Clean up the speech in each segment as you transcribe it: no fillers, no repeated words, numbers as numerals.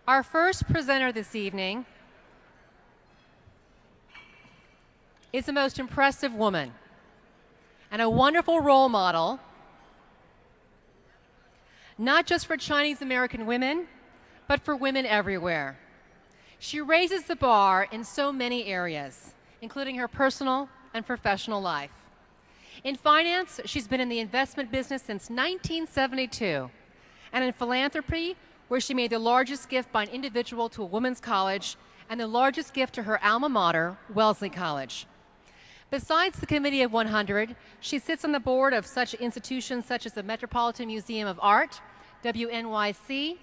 Our first presenter this evening is the most impressive woman and a wonderful role model, not just for Chinese American women, but for women everywhere. She raises the bar in so many areas, including her personal and professional life. In finance, she's been in the investment business since 1972, and in philanthropy, where she made the largest gift by an individual to a women's college and the largest gift to her alma mater, Wellesley College. Besides the Committee of 100, she sits on the board of such institutions such as the Metropolitan Museum of Art, WNYC,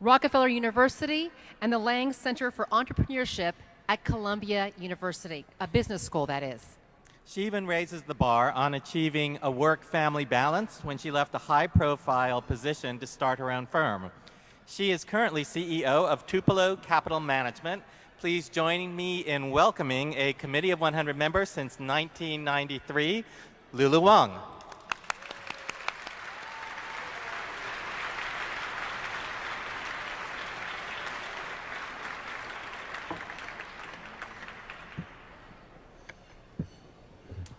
Rockefeller University, and the Lang Center for Entrepreneurship at Columbia University, a business school, that is. She even raises the bar on achieving a work-family balance when she left a high-profile position to start her own firm. She is currently CEO of Tupelo Capital Management. Please join me in welcoming a Committee of 100 member since 1993, Lulu Wang.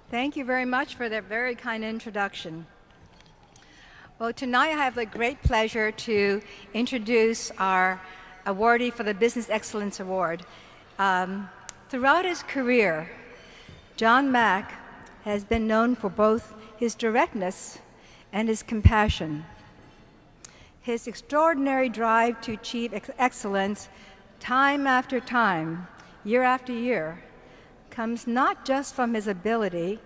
Thank you very much for that very kind introduction. Well, tonight I have the great pleasure to introduce our awardee for the Business Excellence Award. Throughout his career, John Mack has been known for both his directness and his compassion. His extraordinary drive to achieve excellence time after time, year after year, comes not just from his ability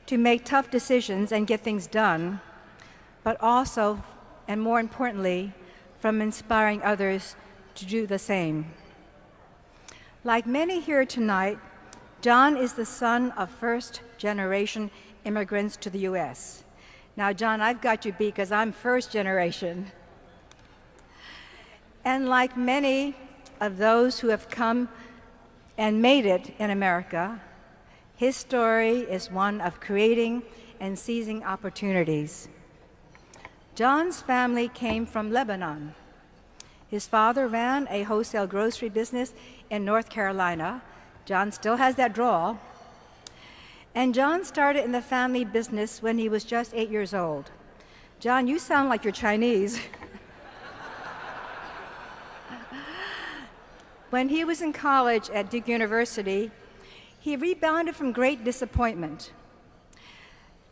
to make tough decisions and get things done, but also, and more importantly, from inspiring others to do the same. Like many here tonight, John is the son of first-generation immigrants to the U.S. Now, John, I've got you beat because I'm first generation. And like many of those who have come and made it in America, his story is one of creating and seizing opportunities. John's family came from Lebanon. His father ran a wholesale grocery business in North Carolina. John still has that drawl. And John started in the family business when he was just 8 years old. John, you sound like you're Chinese. When he was in college at Duke University, he rebounded from great disappointment.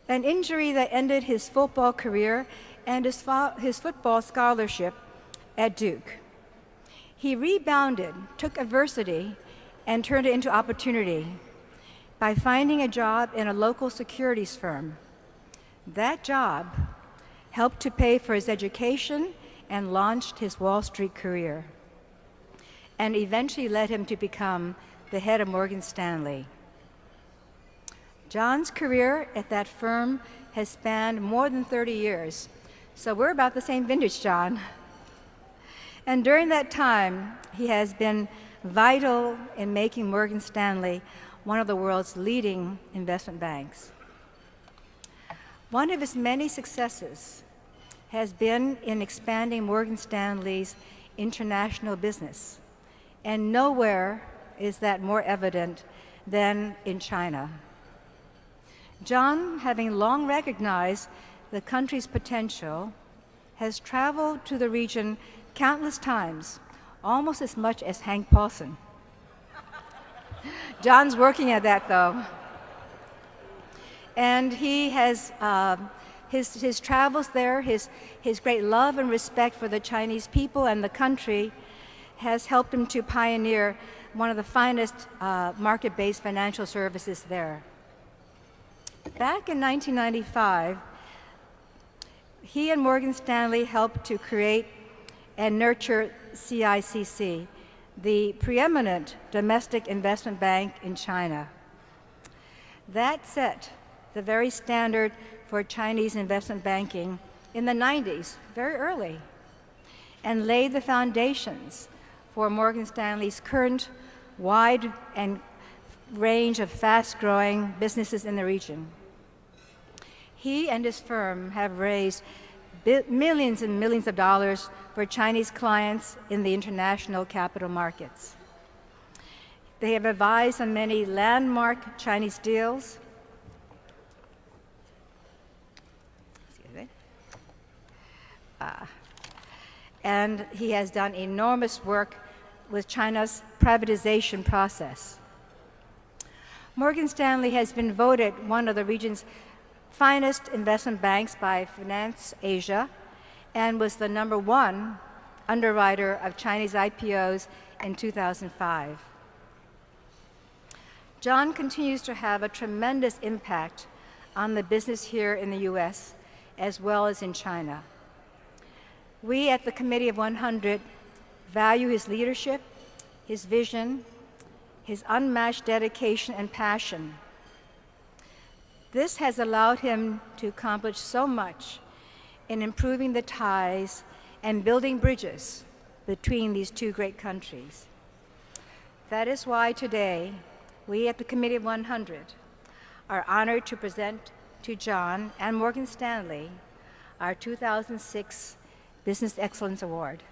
An injury that ended his football career and his football scholarship at Duke. He rebounded, took adversity, and turned it into opportunity by finding a job in a local securities firm. That job helped to pay for his education and launched his Wall Street career, and eventually led him to become the head of Morgan Stanley. John's career at that firm has spanned more than 30 years, so we're about the same vintage, John. And during that time, he has been vital in making Morgan Stanley one of the world's leading investment banks. One of his many successes has been in expanding Morgan Stanley's international business, and nowhere is that more evident than in China. John, having long recognized the country's potential, has traveled to the region countless times, almost as much as Hank Paulson. John's working at that, though. And he has, his travels there, his great love and respect for the Chinese people and the country has helped him to pioneer one of the finest market-based financial services there. Back in 1995, he and Morgan Stanley helped to create and nurture CICC, the preeminent domestic investment bank in China. That set the very standard for Chinese investment banking in the 90s, very early, and laid the foundations for Morgan Stanley's current wide and range of fast-growing businesses in the region. He and his firm have raised millions and millions of dollars for Chinese clients in the international capital markets. They have advised on many landmark Chinese deals. And he has done enormous work with China's privatization process. Morgan Stanley has been voted one of the region's finest investment banks by Finance Asia and was the #1 underwriter of Chinese IPOs in 2005. John continues to have a tremendous impact on the business here in the US as well as in China. We at the Committee of 100 value his leadership, his vision, his unmatched dedication and passion. This has allowed him to accomplish so much in improving the ties and building bridges between these two great countries. That is why today, we at the Committee of 100 are honored to present to John and Morgan Stanley our 2006 Business Excellence Award.